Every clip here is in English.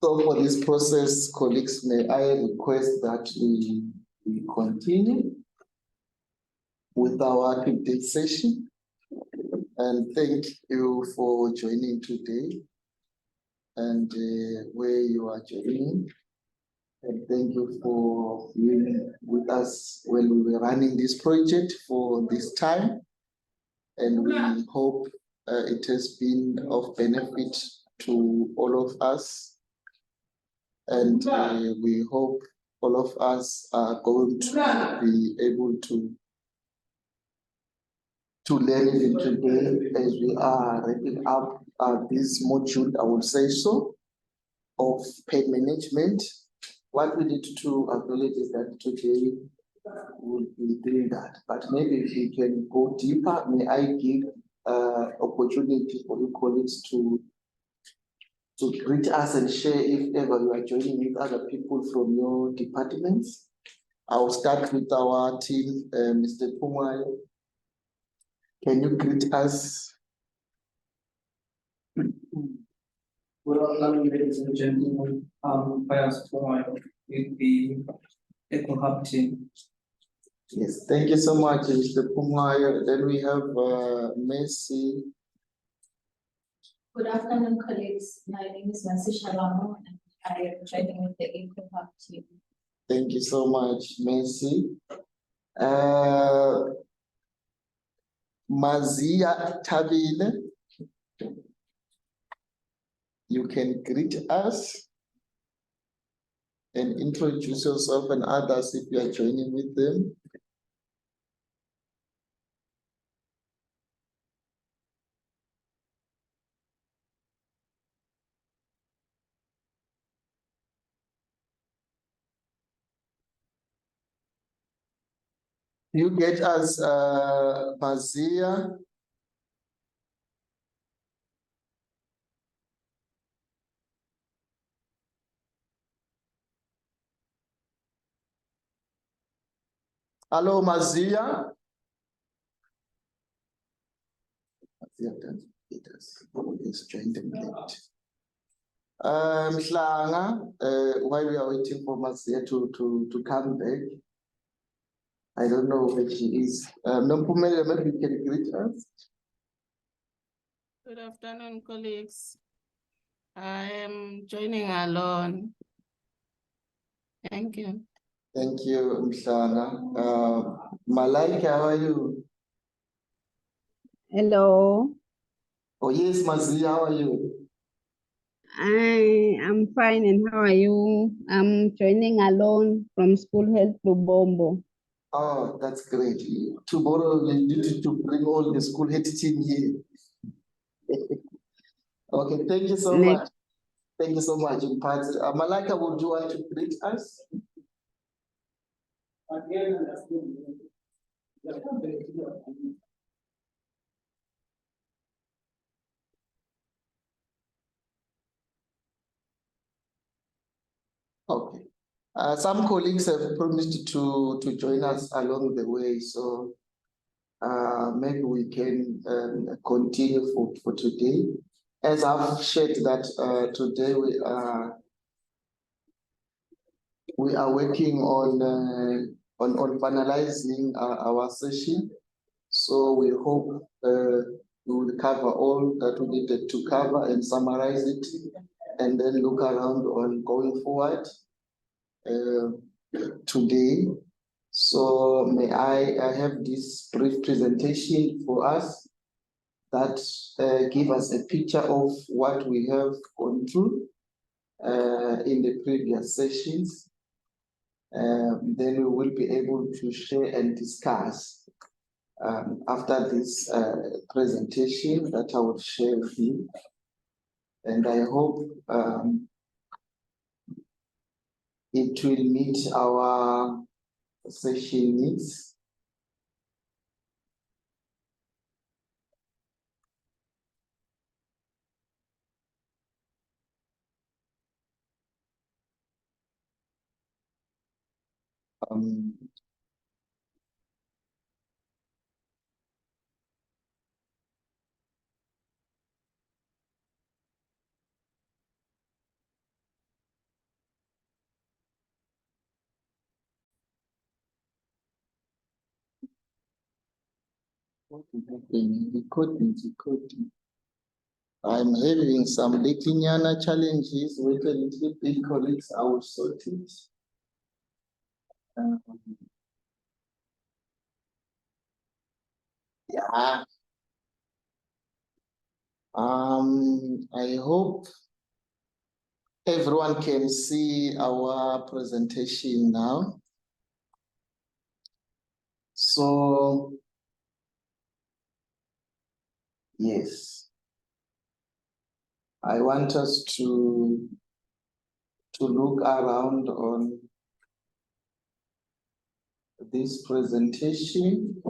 So for this process, colleagues, may I request that we continue with our activity session. And thank you for joining today and where you are joining. And thank you for being with us when we were running this project for this time. And we hope it has been of benefit to all of us. And we hope all of us are going to be able to learn even today as we are wrapping up this module, I would say so, of pain management. What we need to acknowledge is that today we'll be doing that, but maybe if we can go deeper, may I give opportunity for you colleagues to greet us and share if ever you are joining with other people from your departments. I'll start with our team, Mr. Pumai. Can you greet us? Good afternoon, ladies and gentlemen. Pius Pumai with the ECHO Hub team. Yes, thank you so much, Mr. Pumai. Then we have Messi. Good afternoon, colleagues. My name is Mercy Shalamo, and I am joining with the ECHO Hub team. Thank you so much, Messi. Mazia Tabile, you can greet us and introduce yourself and others if you are joining with them. You get us, Mazia. Hello, Mazia. Mazia doesn't get us. Let's join them late. Mhlanga, while we are waiting for Mazia to come back, I don't know where she is. Nompumele, maybe you can greet us. Good afternoon, colleagues. I am joining alone. Thank you. Thank you, Mhlanga. Malaika, how are you? Hello, Oh, yes, Mazia, how are you? I'm fine, and how are you? I'm joining alone from School Health Lubombo. Oh, that's great. Tomorrow we need to bring all the school head team here. Okay, thank you so much. Thank you so much, Malaika, would you want to greet us? Okay. Some colleagues have promised to join us along the way, so maybe we can continue for today. As I've shared that today we are working on finalizing our session. So we hope we will cover all that we needed to cover and summarize it, and then look around on going forward today. So may I have this brief presentation for us that give us a picture of what we have gone through in the previous sessions. Then we will be able to share and discuss after this presentation that I will share with you. And I hope it will meet our session needs. Recording. I'm having some little challenges with a little bit, colleagues. I will sort it. Yeah. I hope everyone can see our presentation now. So, yes, I want us to look around on this presentation.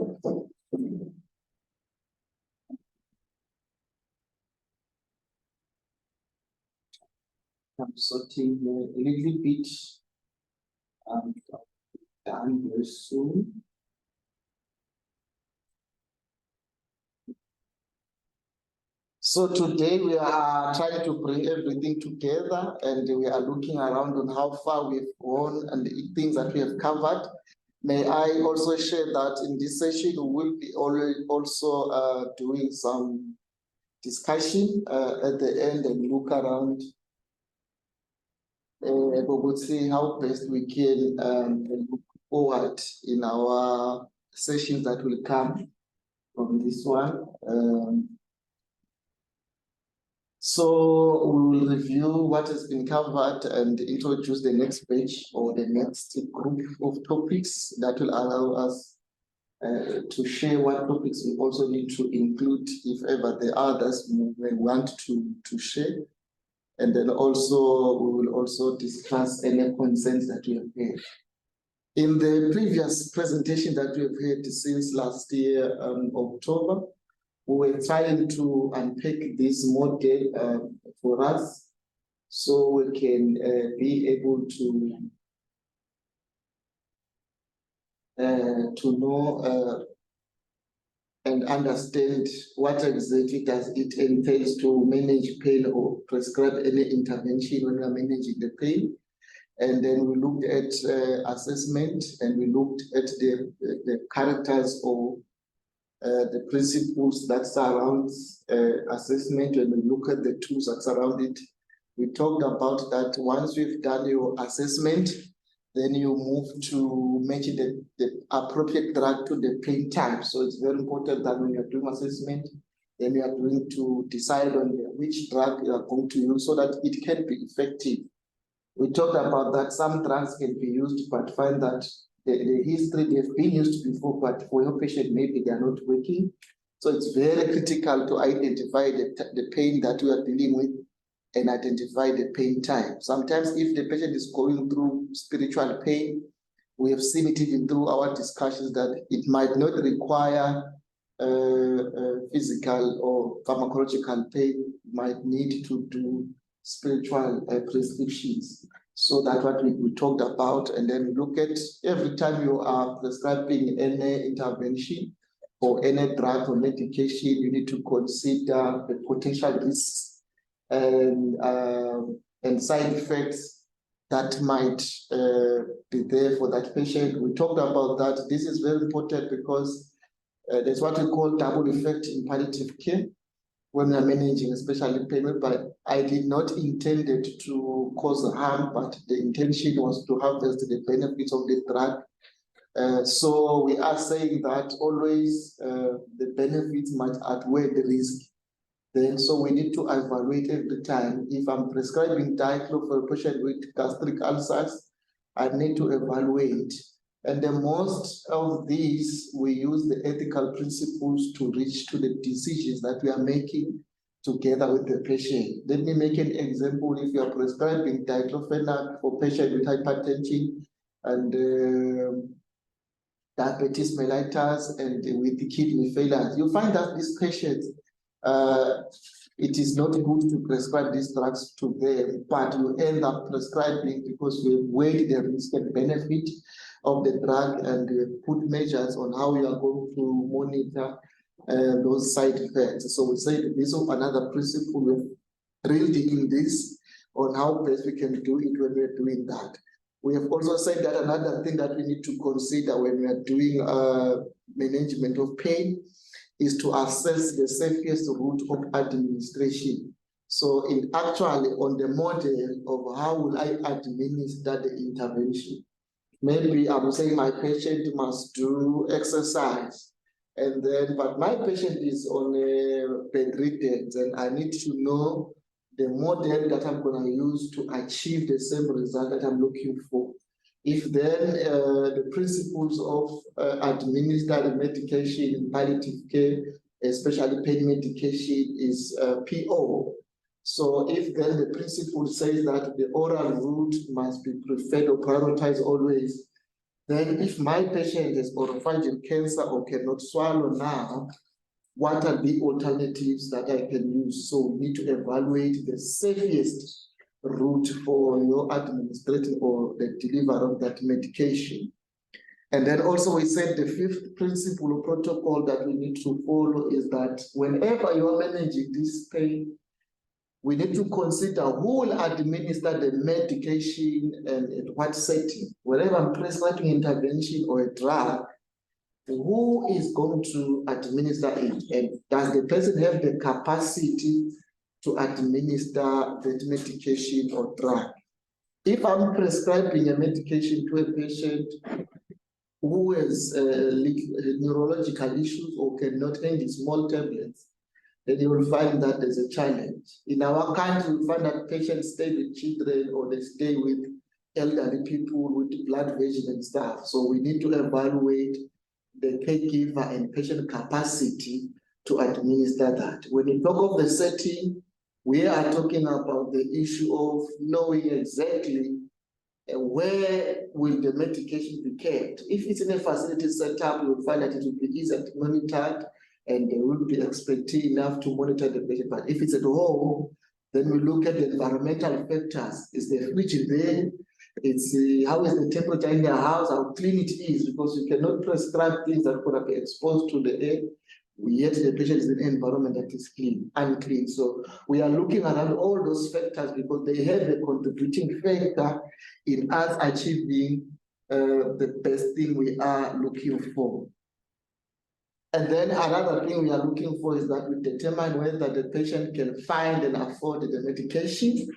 I'm sorting here a little bit. Done very soon. So today we are trying to bring everything together, and we are looking around on how far we've gone and the things that we have covered. May I also share that in this session we will be also doing some discussion at the end and look around. We will see how best we can look forward in our sessions that will come from this one. So we will review what has been covered and introduce the next page or the next group of topics that will allow us to share what topics we also need to include if ever the others may want to share. And then also we will also discuss any concerns that we have had. In the previous presentation that we have had since last year, October, we were trying to unpack this model for us so we can be able to know and understand what exactly does it entails to manage pain or prescribe any intervention when we are managing the pain. And then we looked at assessment, and we looked at the characters or the principles that surround assessment, and we look at the tools that surround it. We talked about that once we've done your assessment, then you move to match the appropriate drug to the pain type. So it's very important that when you're doing assessment, then you are going to decide on which drug you are going to use so that it can be effective. We talked about that some drugs can be used, but find that the history they've been used before, but for your patient, maybe they are not working. So it's very critical to identify the pain that we are dealing with and identify the pain type. Sometimes if the patient is going through spiritual pain, we have seen it even through our discussions that it might not require physical or pharmacological pain, might need to do spiritual prescriptions. So that's what we talked about. And then we look at every time you are prescribing any intervention or any drug or medication, you need to consider the potential risks and side effects that might be there for that patient. We talked about that. This is very important because there's what we call double effect in palliative care when we are managing, especially pain. But I did not intend it to cause harm, but the intention was to harvest the benefits of the drug. So we are saying that always the benefits might outweigh the risk. Then, so we need to evaluate every time. If I'm prescribing diclo for a patient with gastric ulcers, I need to evaluate. And the most of these, we use the ethical principles to reach to the decisions that we are making together with the patient. Let me make an example. If you are prescribing diclofenac for patients with hypertension and diabetes mellitus and with kidney failure, you find that these patients, it is not good to prescribe these drugs to them, but you end up prescribing because we weighed the risk and benefit of the drug and put measures on how you are going to monitor those side effects. So we say this is another principle. We've drilled in this on how best we can do it when we're doing that. We have also said that another thing that we need to consider when we are doing management of pain is to assess the safest route of administration. So actually on the model of how will I administer the intervention. Maybe I'm saying my patient must do exercise, and then, but my patient is on a bedridden, and I need to know the model that I'm going to use to achieve the same result that I'm looking for. If then the principles of administering medication in palliative care, especially pain medication, is PO. So if then the principle says that the oral route must be preferred or prioritized always, then if my patient has oropharyngeal cancer or cannot swallow now, what are the alternatives that I can use? So we need to evaluate the safest route for your administrating or the delivery of that medication. And then also we said the fifth principle or protocol that we need to follow is that whenever you are managing this pain, we need to consider who will administer the medication and at what setting. Whenever I'm prescribing intervention or a drug, who is going to administer it? And does the person have the capacity to administer that medication or drug? If I'm prescribing a medication to a patient who has neurological issues or cannot handle small tablets, then you will find that there's a challenge. In our country, we find that patients stay with children or they stay with elderly people with blood vision and stuff. So we need to evaluate the caregiver and patient capacity to administer that. When we talk of the setting, we are talking about the issue of knowing exactly where will the medication be kept. If it's in a facility setup, you will find that it will be easy to monitor and there will be expertise enough to monitor the patient. But if it's at home, then we look at the environmental factors. Is the fridge there? It's how is the temperature in the house, how clean it is, because you cannot prescribe things that could be exposed to the air, yet the patient is in an environment that is unclean. So we are looking around all those factors because they have a contributing factor in us achieving the best thing we are looking for. And then another thing we are looking for is that we determine whether the patient can find and afford the medication.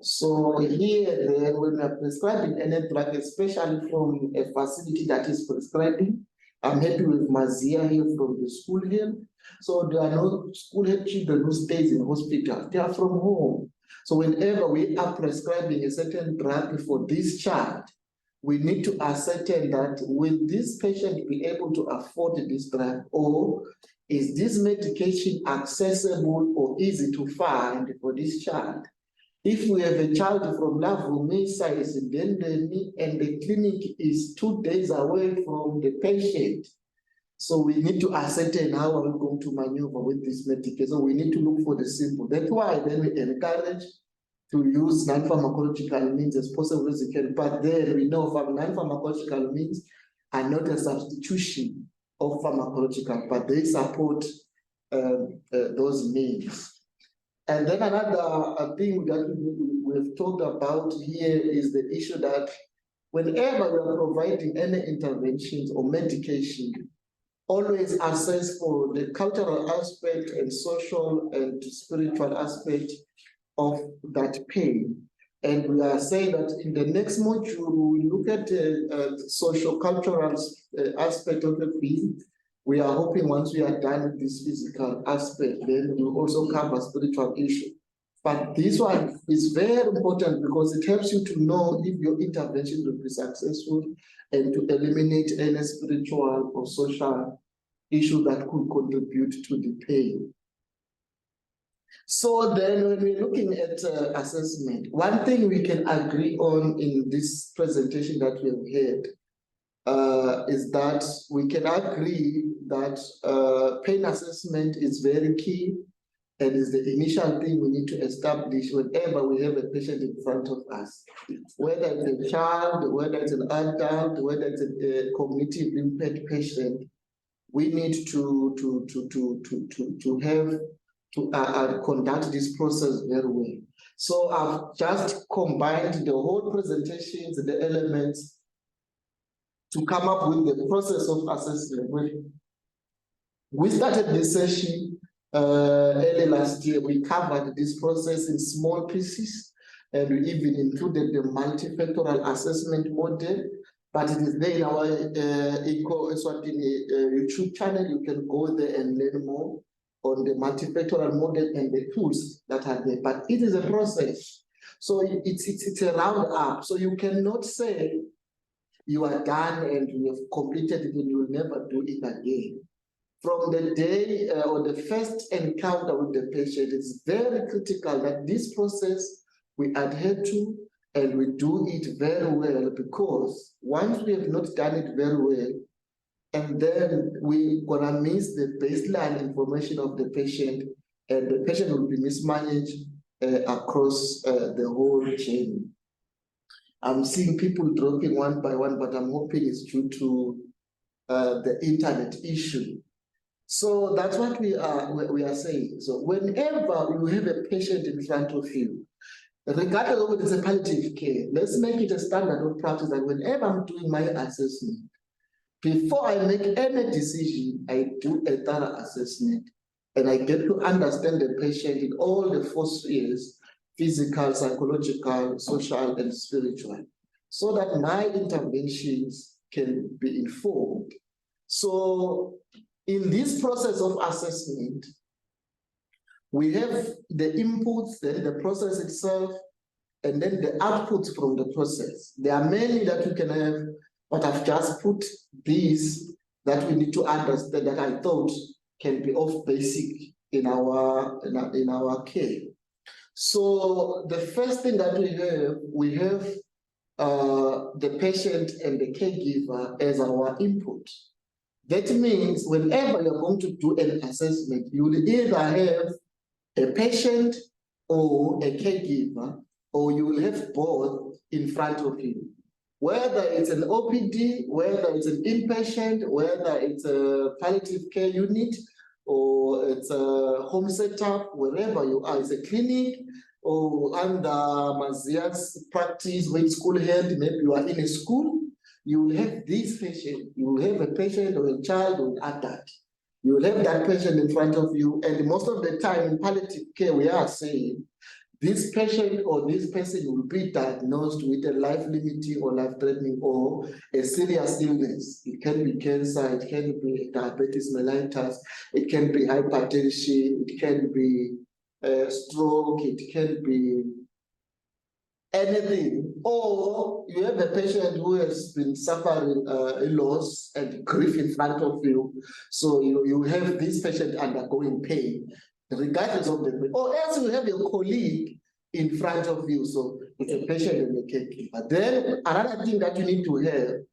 So here, then, when we are prescribing any drug, especially from a facility that is prescribing, I'm happy with Mazia here from the school here. So there are no school head children who stays in hospital. They are from home. So whenever we are prescribing a certain drug for this child, we need to ascertain that will this patient be able to afford this drug, or is this medication accessible or easy to find for this child? If we have a child from Lavumi size in Dendeni and the clinic is 2 days away from the patient, so we need to ascertain how are we going to maneuver with this medication. So we need to look for the simple. That's why then we encourage to use non-pharmacological means as possible as you can, but then we know non-pharmacological means are not a substitution of pharmacological, but they support those means. And then another thing that we've talked about here is the issue that whenever we are providing any interventions or medication, always assess for the cultural aspect and social and spiritual aspect of that pain. And we are saying that in the next module, we look at the social cultural aspect of the pain. We are hoping once we are done with this physical aspect, then we'll also cover spiritual issue. But this one is very important because it helps you to know if your intervention will be successful and to eliminate any spiritual or social issue that could contribute to the pain. So then when we're looking at assessment, one thing we can agree on in this presentation that we have had is that we can agree that pain assessment is very key and is the initial thing we need to establish whenever we have a patient in front of us. Whether it's a child, whether it's an adult, whether it's a cognitive impaired patient, we need to conduct this process very well. So I've just combined the whole presentations and the elements to come up with the process of assessment. We started this session early last year. We covered this process in small pieces, and we even included the multifactorial assessment model, but it is there in our ECHO-Eswatini YouTube channel. You can go there and learn more on the multifactorial model and the tools that are there, but it is a process. So it's a round up. So you cannot say you are done and you have completed it and you will never do it again. From the day or the first encounter with the patient, it's very critical that this process we adhere to and we do it very well, because once we have not done it very well, and then we're gonna miss the baseline information of the patient, and the patient will be mismanaged across the whole chain. I'm seeing people dropping one by one, but I'm hoping it's due to the internet issue. So that's what we are saying. So whenever you have a patient in front of you, regardless of whether it's a palliative care, let's make it a standard of practice that whenever I'm doing my assessment, before I make any decision, I do a thorough assessment, and I get to understand the patient in all the 4 spheres: physical, psychological, social, and spiritual, so that my interventions can be informed. So in this process of assessment, we have the inputs, then the process itself, and then the outputs from the process. There are many that you can have, but I've just put these that we need to understand that I thought can be of basic in our care. So the first thing that we have the patient and the caregiver as our input. That means whenever you're going to do an assessment, you will either have a patient or a caregiver, or you will have both in front of you. Whether it's an OPD, whether it's an inpatient, whether it's a palliative care unit, or it's a home setup, wherever you are, it's a clinic, or under Mazia's practice, with school health, maybe you are in a school, you will have this patient, you will have a patient or a child or an adult. You will have that patient in front of you, and most of the time in palliative care, we are saying this patient or this person will be diagnosed with a life-limiting or life-threatening or a serious illness. It can be cancer, it can be diabetes mellitus, it can be hypertension, it can be stroke, it can be anything. Or you have a patient who has been suffering a loss and grief in front of you. So you have this patient undergoing pain, regardless of the pain. Or else you have your colleague in front of you. So it's a patient and a caregiver. Then another thing that you need to have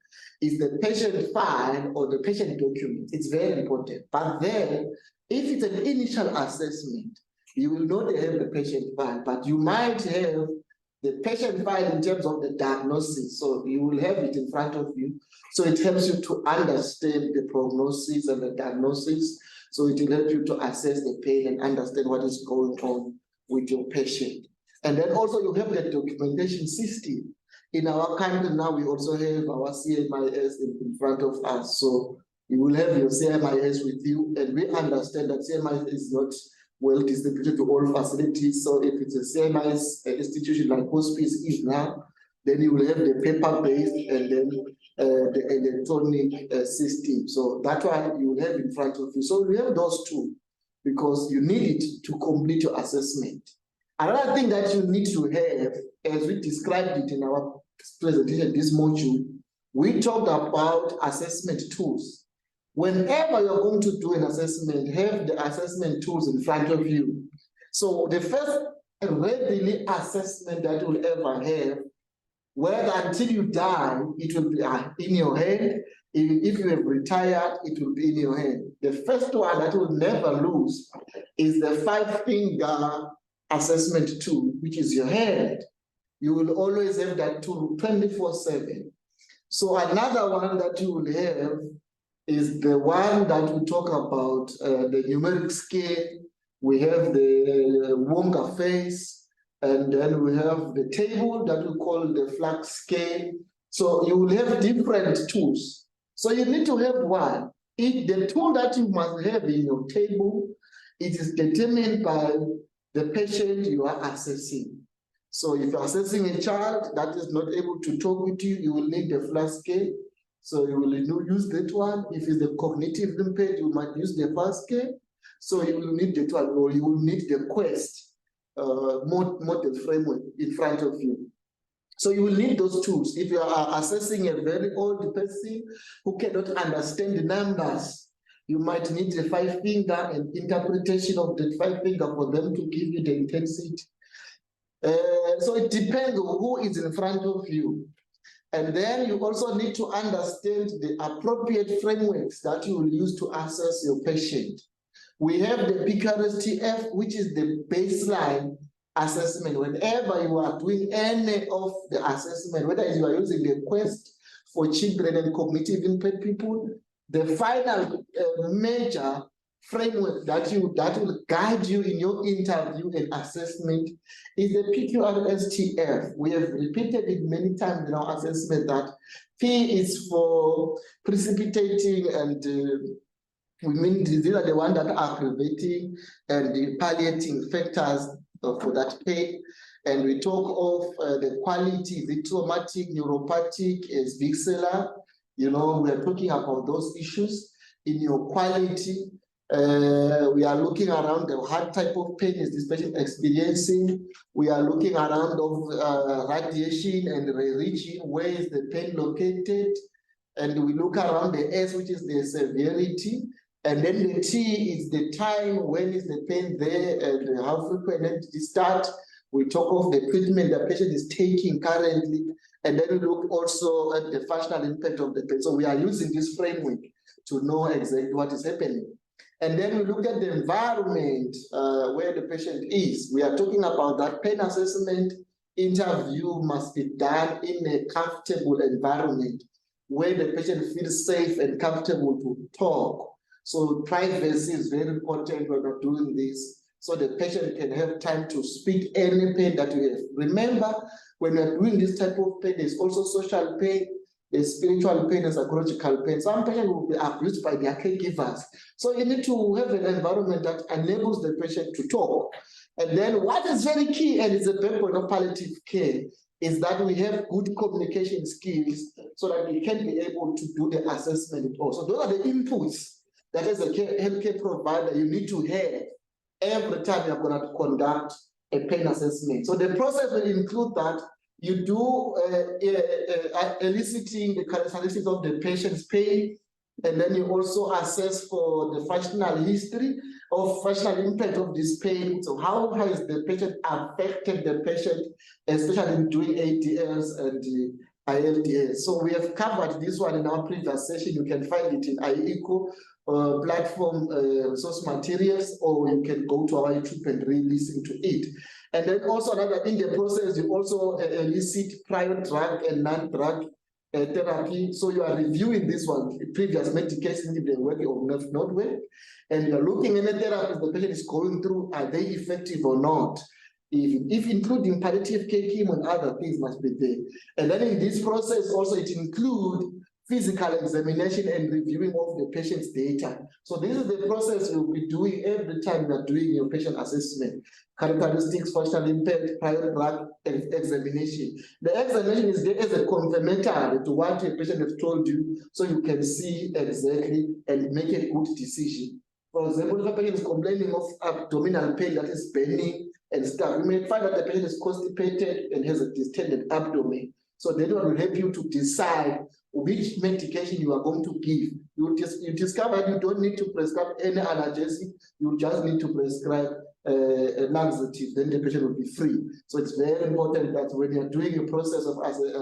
is the patient file or the patient document. It's very important. But then if it's an initial assessment, you will not have the patient file, but you might have the patient file in terms of the diagnosis. So you will have it in front of you. So it helps you to understand the prognosis and the diagnosis. So it will help you to assess the pain and understand what is going on with your patient. And then also you have the documentation system. In our country now, we also have our CMIS in front of us. So you will have your CMIS with you, and we understand that CMIS is not well distributed to all facilities. So if it's a CMIS institution like Hospice is now, then you will have the paper-based and then the electronic system. So that one you will have in front of you. So we have those two because you need it to complete your assessment. Another thing that you need to have, as we described it in our presentation, this module, we talked about assessment tools. Whenever you're going to do an assessment, have the assessment tools in front of you. So the first readily assessment that you'll ever have, whether until you die, it will be in your hand. If you have retired, it will be in your hand. The first one that will never lose is the 5-finger assessment tool, which is your hand. You will always have that tool 24/7. So another one that you will have is the one that we talk about, the numeric scale. We have the Wonga face, and then we have the table that we call the flag scale. So you will have different tools. So you need to have one. The tool that you must have in your table, it is determined by the patient you are assessing. So if you're assessing a child that is not able to talk with you, you will need the flash scale. So you will use that one. If it's the cognitive impaired, you might use the flash scale. So you will need that one, or you will need the quest model framework in front of you. So you will need those tools. If you are assessing a very old person who cannot understand the numbers, you might need the 5-finger and interpretation of the 5-finger for them to give you the intensity. So it depends on who is in front of you. And then you also need to understand the appropriate frameworks that you will use to assess your patient. We have the ECHO-Eswatini, which is the baseline assessment. Whenever you are doing any of the assessment, whether you are using the quest for children and cognitive impaired people, the final major framework that will guide you in your interview and assessment is the ECHO-Eswatini. We have repeated it many times in our assessment that P is for precipitating and we mean these are the ones that are aggravating and the palliating factors for that pain. And we talk of the quality, the traumatic, neuropathic, as visceral. You know, we are talking about those issues in your quality. We are looking around the what type of pain is this patient experiencing. We are looking around of radiation and region, where is the pain located? And we look around the S, which is the severity. And then the T is the time, when is the pain there and how frequent it start. We talk of the treatment the patient is taking currently. And then we look also at the functional impact of the pain. So we are using this framework to know exactly what is happening. And then we look at the environment where the patient is. We are talking about that pain assessment interview must be done in a comfortable environment where the patient feels safe and comfortable to talk. So privacy is very important when we're doing this, so the patient can have time to speak any pain that we have. Remember, when we're doing this type of pain, there's also social pain, there's spiritual pain and psychological pain. Some patients will be abused by their caregivers. So you need to have an environment that enables the patient to talk. And then what is very key, and it's a backbone of palliative care, is that we have good communication skills so that we can be able to do the assessment also. Those are the inputs that as a healthcare provider you need to have every time you're going to conduct a pain assessment. So the process will include that you do eliciting the characteristics of the patient's pain, and then you also assess for the functional history of functional impact of this pain. So how has the patient affected the patient, especially in doing ADLs and ILDS. So we have covered this one in our previous session. You can find it in IECHO platform resource materials, or you can go to our YouTube and re-listen to it. And then also another in the process, you also elicit prior drug and non-drug therapy. So you are reviewing this one, previous medications, if they work or not work, and you're looking at the therapies the patient is going through, are they effective or not? If including palliative care, chemo and other things must be there. And then in this process also it includes physical examination and reviewing of the patient's data. So this is the process you'll be doing every time you're doing your patient assessment. Characteristics, functional impact, prior drug examination. The examination is there as a confirmatory to what a patient has told you, so you can see exactly and make a good decision. For example, if a patient is complaining of abdominal pain that is burning and stuff, you may find that the patient is constipated and has a distended abdomen. So that will help you to decide which medication you are going to give. You discover you don't need to prescribe any analgesic, you just need to prescribe a laxative, then the patient will be free. So it's very important that when you're doing a process of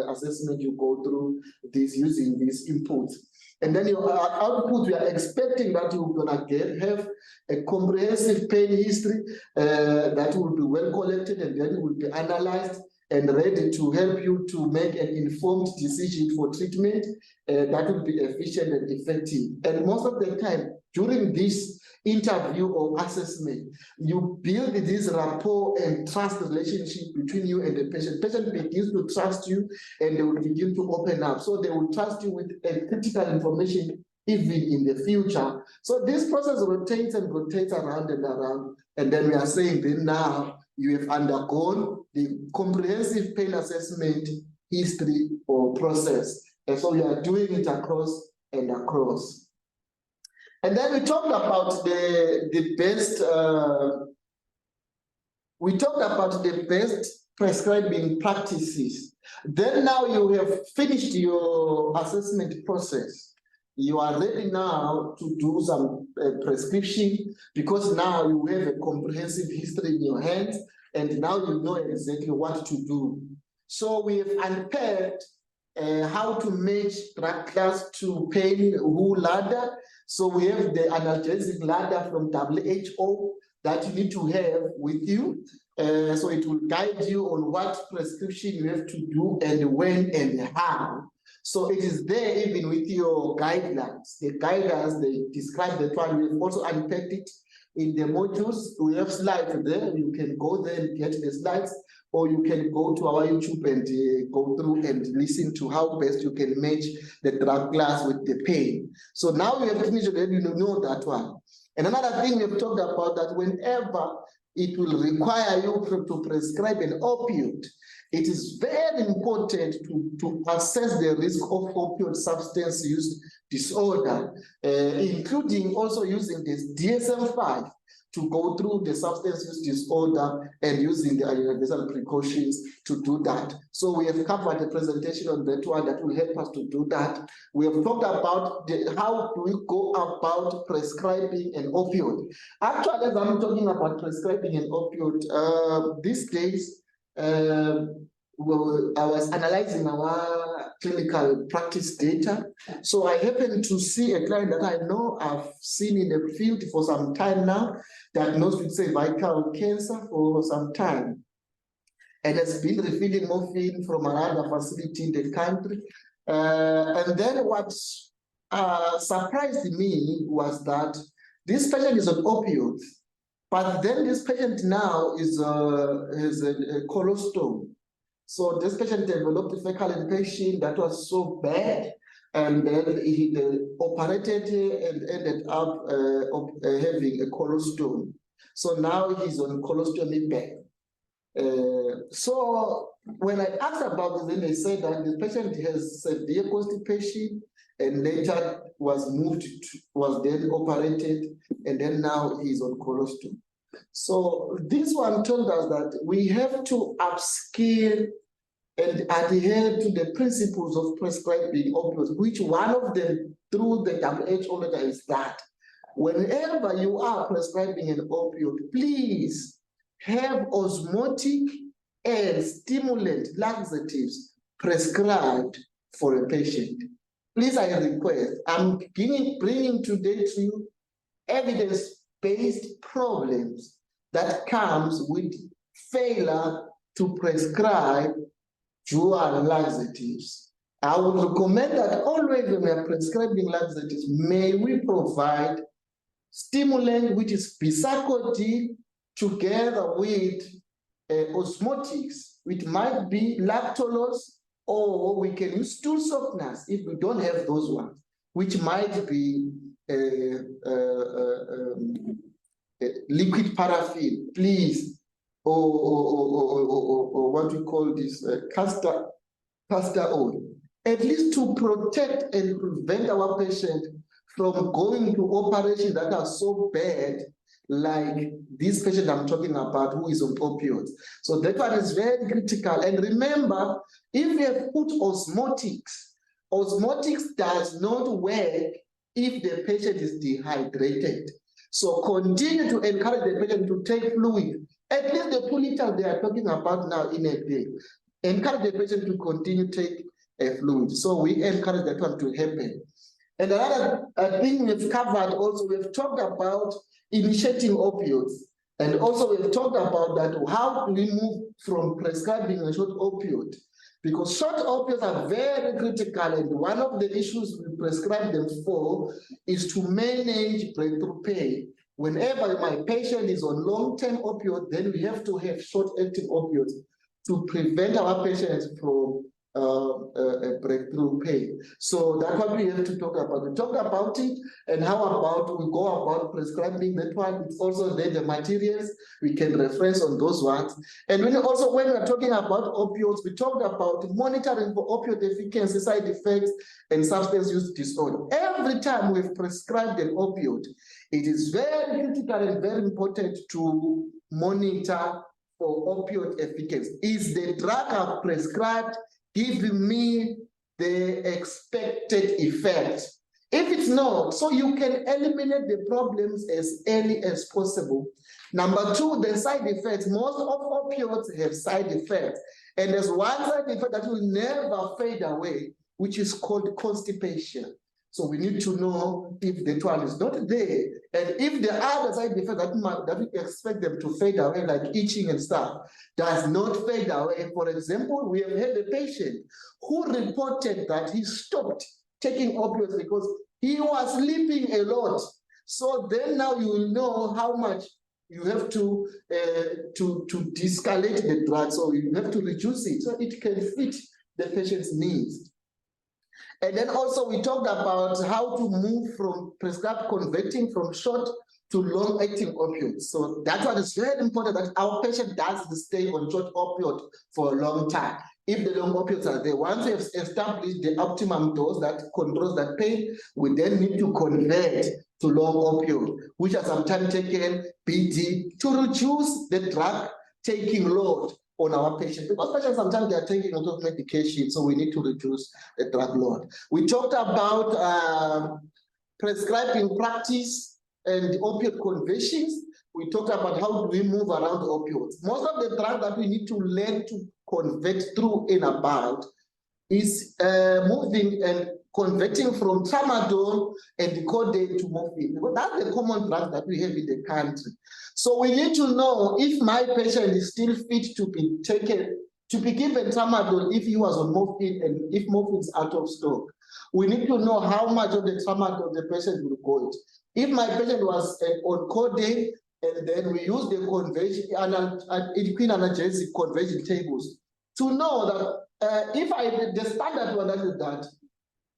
assessment, you go through this using these inputs. And then your output, we are expecting that you're gonna have a comprehensive pain history that will be well collected, and then it will be analyzed and ready to help you to make an informed decision for treatment that will be efficient and effective. And most of the time, during this interview or assessment, you build this rapport and trust relationship between you and the patient. Patient begins to trust you and they will begin to open up. So they will trust you with critical information even in the future. So this process rotates and rotates around and around. And then we are saying then now you have undergone the comprehensive pain assessment history or process. And so we are doing it across and across. And then we talked about the best prescribing practices. Then now you have finished your assessment process. You are ready now to do some prescription, because now you have a comprehensive history in your hands, and now you know exactly what to do. So we have unpacked how to match drug class to pain WHO ladder. So we have the analgesic ladder from WHO that you need to have with you. So it will guide you on what prescription you have to do and when and how. So it is there even with your guidelines. The guidelines, they describe that one. We've also unpacked it in the modules. We have slides there. You can go there and get the slides, or you can go to our YouTube and go through and listen to how best you can match the drug class with the pain. So now you have finished already, you know that one. And another thing we've talked about, that whenever it will require you to prescribe an opioid, it is very important to assess the risk of opioid substance use disorder, including also using this DSM-5 to go through the substance use disorder and using the universal precautions to do that. So we have covered the presentation on that one that will help us to do that. We have talked about how do we go about prescribing an opioid. Actually, as I'm talking about prescribing an opioid, these days, I was analyzing our clinical practice data. So I happened to see a client that I know I've seen in the field for some time now, diagnosed with cervical cancer for some time, and has been refilling morphine from another facility in the country. And then what surprised me was that this patient is on opioids, but then this patient now is has a colostome. So this patient developed a fecal infection that was so bad, and then he operated and ended up having a colostome. So now he's on colostomy bed. So when I asked about this, then they said that the patient has severe constipation and later was then operated, and then now he's on colostome. So this one told us that we have to upskill and adhere to the principles of prescribing opioids, which one of them through the WHO letter is that whenever you are prescribing an opioid, please have osmotic and stimulant laxatives prescribed for a patient. Please, I request, I'm bringing today to you evidence-based problems that comes with failure to prescribe dual laxatives. I would recommend that always when we are prescribing laxatives, may we provide stimulant, which is bisacodyl, together with osmotics, which might be lactulose, or we can use stool softeners if we don't have those ones, which might be liquid paraffin, please, or what we call this castor oil, at least to protect and prevent our patient from going to operations that are so bad, like this patient I'm talking about who is on opioids. So that one is very critical. And remember, if we have put osmotics, osmotics does not work if the patient is dehydrated. So continue to encourage the patient to take fluid, at least the 2 liters they are talking about now in a day. Encourage the patient to continue to take a fluid. So we encourage that one to happen. And another thing we've covered also, we've talked about initiating opioids. And also we've talked about that, how do we move from prescribing a short opioid? Because short opioids are very critical, and one of the issues we prescribe them for is to manage breakthrough pain. Whenever my patient is on long-term opioid, then we have to have short-acting opioids to prevent our patients from a breakthrough pain. So that's what we have to talk about. We talk about it, and how about we go about prescribing that one. It's also there, the materials we can reference on those ones. And when we're talking about opioids, we talked about monitoring for opioid efficacy, side effects, and substance use disorder. Every time we've prescribed an opioid, it is very critical and very important to monitor for opioid efficacy. Is the drug I've prescribed giving me the expected effect? If it's not, so you can eliminate the problems as early as possible. Number two, the side effects. Most of opioids have side effects. And there's one side effect that will never fade away, which is called constipation. So we need to know if the one is not there, and if the other side effect that we expect them to fade away, like itching and stuff, does not fade away. For example, we have had a patient who reported that he stopped taking opioids because he was sleeping a lot. So then now you will know how much you have to de-escalate the drug. So you have to reduce it so it can fit the patient's needs. And then also we talked about how to move from prescribed converting from short to long-acting opioids. So that one is very important, that our patient does stay on short opioid for a long time. If the long opioids are there, once we have established the optimum dose that controls that pain, we then need to convert to long opioid, which are sometimes taken BD to reduce the drug taking load on our patients, because patients sometimes they are taking a lot of medication, so we need to reduce the drug load. We talked about prescribing practice and opioid conversions. We talked about how do we move around opioids. Most of the drugs that we need to learn to convert through and about is moving and converting from tramadol and codeine to morphine. Because that's the common drug that we have in the country. So we need to know if my patient is still fit to be taken, to be given tramadol if he was on morphine and if morphine is out of stock. We need to know how much of the tramadol the patient will go. If my patient was on codeine, and then we use the conversion, analgesic conversion tables to know that if the standard one is that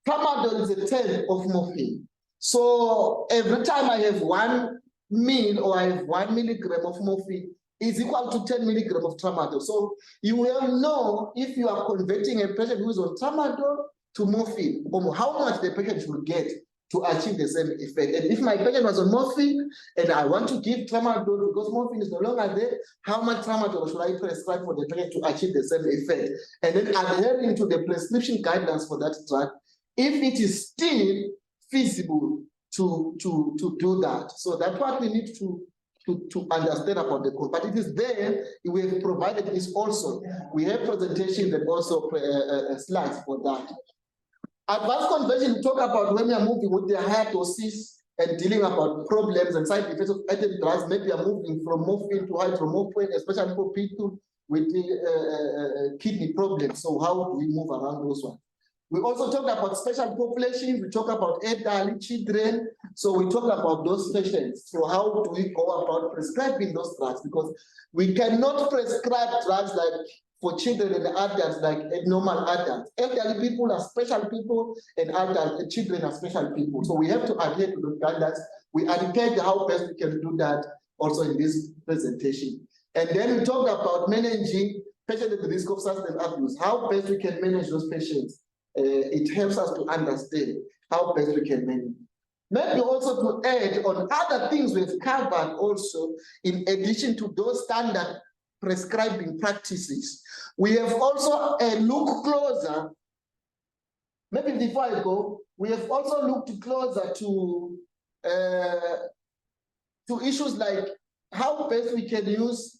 tramadol is a tenth of morphine. So every time I have 1 ml or I have 1 milligram of morphine is equal to 10 milligrams of tramadol. So you will know if you are converting a patient who is on tramadol to morphine, or how much the patient will get to achieve the same effect. And if my patient was on morphine and I want to give tramadol because morphine is no longer there, how much tramadol should I prescribe for the patient to achieve the same effect? And then adhering to the prescription guidelines for that drug, if it is still feasible to do that. So that's what we need to understand about the code. But it is there, we have provided this also. We have presentations and also slides for that. Advanced conversion, we talk about when we are moving with the higher doses and dealing about problems and side effects of certain drugs. Maybe are moving from morphine to hydromorphine, especially for people with kidney problems. So how do we move around those ones? We also talk about special populations. We talk about elderly children. So we talk about those patients. So how do we go about prescribing those drugs? Because we cannot prescribe drugs like for children and adults like normal adults. Elderly people are special people, and adult children are special people. So we have to adhere to those guidelines. We advocate how best we can do that also in this presentation. And then we talk about managing patients at the risk of substance abuse. How best we can manage those patients. It helps us to understand how best we can manage. Maybe also to add on other things we've covered also, in addition to those standard prescribing practices. We have also looked closer, maybe before I go, we have also looked closer to issues like how best we can use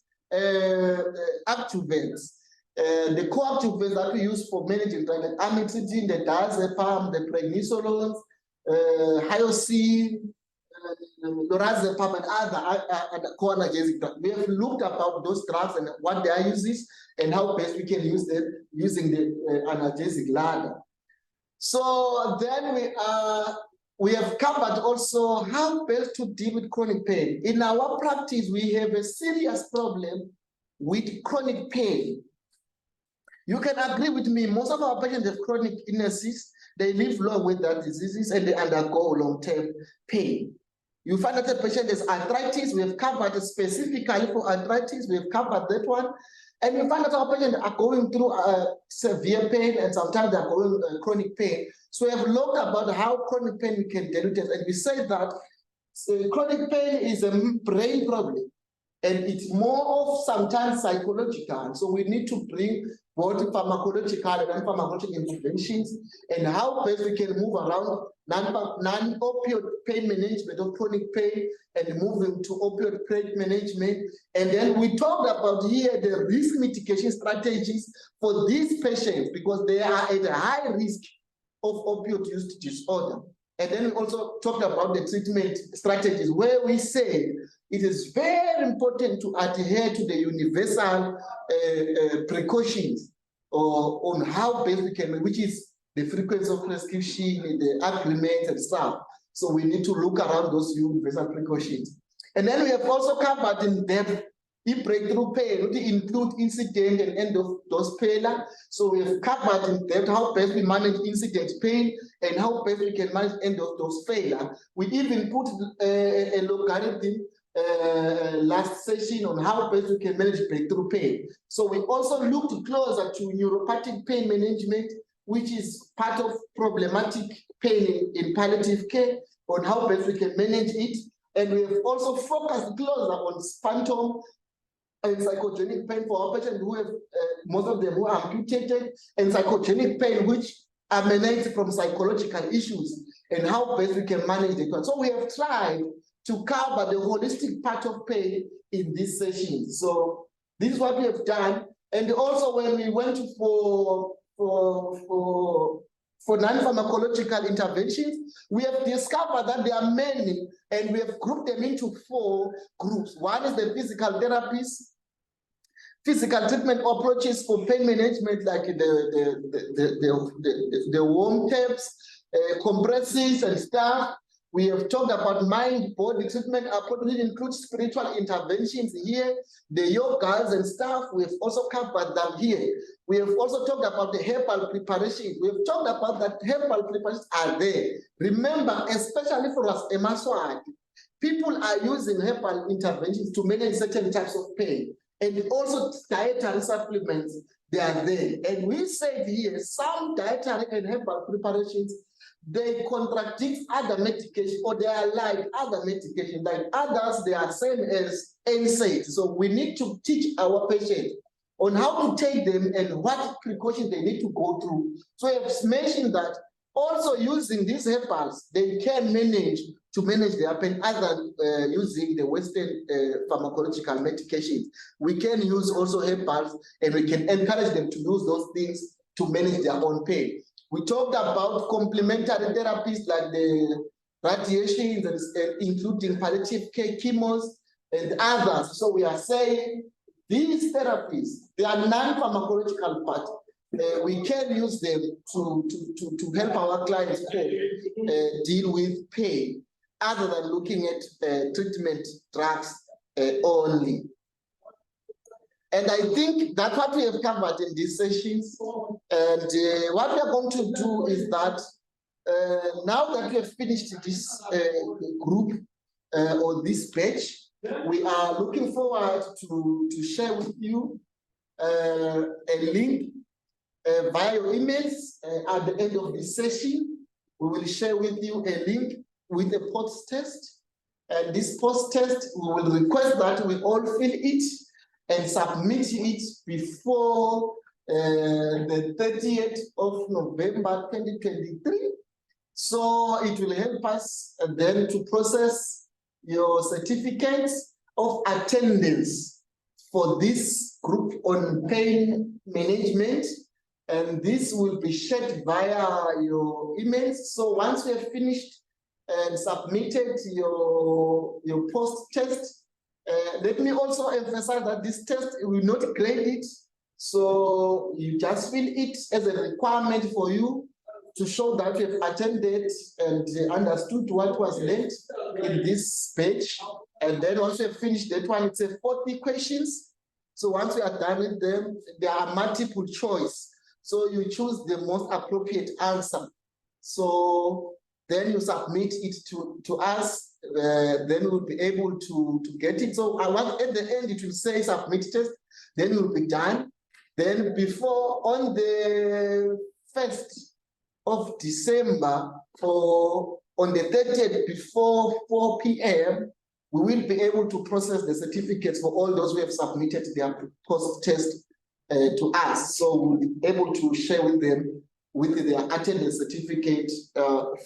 activants. The co-activants that we use for managing like amitriptyline, the diazepam, the prednisolone, hyoscine, lorazepam, and other co-analgesic drugs. We have looked about those drugs and what their uses and how best we can use them using the analgesic ladder. So then we have covered also how best to deal with chronic pain. In our practice, we have a serious problem with chronic pain. You can agree with me, most of our patients have chronic illnesses, they live long with that diseases and they undergo long-term pain. You find that the patient has arthritis, we have covered specifically for arthritis, we have covered that one. And you find that our patients are going through severe pain and sometimes they're going chronic pain. So we have looked about how chronic pain we can deal with it. And we say that chronic pain is a brain problem. And it's more of sometimes psychological. So we need to bring both pharmacological and non-pharmacological interventions and how best we can move around non-opioid pain management of chronic pain and moving to opioid pain management. And then we talked about here the risk mitigation strategies for these patients because they are at a high risk of opioid use disorder. And then we also talked about the treatment strategies where we say it is very important to adhere to the universal precautions on how best we can, which is the frequency of prescription, the agreement and stuff. So we need to look around those universal precautions. And then we have also covered in depth breakthrough pain, which include incident and end of dose failure. So we have covered in depth how best we manage incident pain and how best we can manage end of dose failure. We even put a logarithm last session on how best we can manage breakthrough pain. So we also looked closer to neuropathic pain management, which is part of problematic pain in palliative care, on how best we can manage it. And we have also focused closer on phantom and psychogenic pain for our patients who have, most of them who are amputated, and psychogenic pain, which emanates from psychological issues, and how best we can manage it. So we have tried to cover the holistic part of pain in this session. So this is what we have done. And also when we went for non-pharmacological interventions, we have discovered that there are many, and we have grouped them into 4 groups. One is the physical therapies, physical treatment approaches for pain management, like the warm taps, compresses and stuff. We have talked about mind-body treatment approaches, includes spiritual interventions here, the yogas and stuff. We have also covered them here. We have also talked about the herbal preparations. We have talked about that herbal preparations are there. Remember, especially for us, Emaswati, people are using herbal interventions to manage certain types of pain. And also dietary supplements, they are there. And we said here, some dietary and herbal preparations, they contradict other medications, or they are like other medications. Like others, they are same as NSAIDs. So we need to teach our patients on how to take them and what precautions they need to go through. So I have mentioned that also using these herbals, they can manage their pain other than using the Western pharmacological medications. We can use also herbals, and we can encourage them to use those things to manage their own pain. We talked about complementary therapies like the radiations, and including palliative care, chemos, and others. So we are saying these therapies, they are non-pharmacological, but we can use them to help our clients deal with pain, other than looking at treatment drugs only. And I think that's what we have covered in these sessions. And what we are going to do is that now that we have finished this group or this batch, we are looking forward to share with you a link via your emails at the end of this session. We will share with you a link with a post-test. And this post-test, we will request that we all fill it and submit it before the 30th of November 2023. So it will help us then to process your certificates of attendance for this group on pain management. And this will be shared via your emails. So once we have finished and submitted your post-test, let me also emphasize that this test will not grade it. So you just fill it as a requirement for you to show that you have attended and understood what was learned in this page. And then once you have finished that one, it's a 40 questions. So once we are done with them, there are multiple choice. So you choose the most appropriate answer. So then you submit it to us, then we'll be able to get it. So at the end, it will say submit test, then you'll be done. Then on the 1st of December, or on the 30th before 4 p.m., we will be able to process the certificates for all those who have submitted their post-test to us. So we'll be able to share with them with their attendance certificate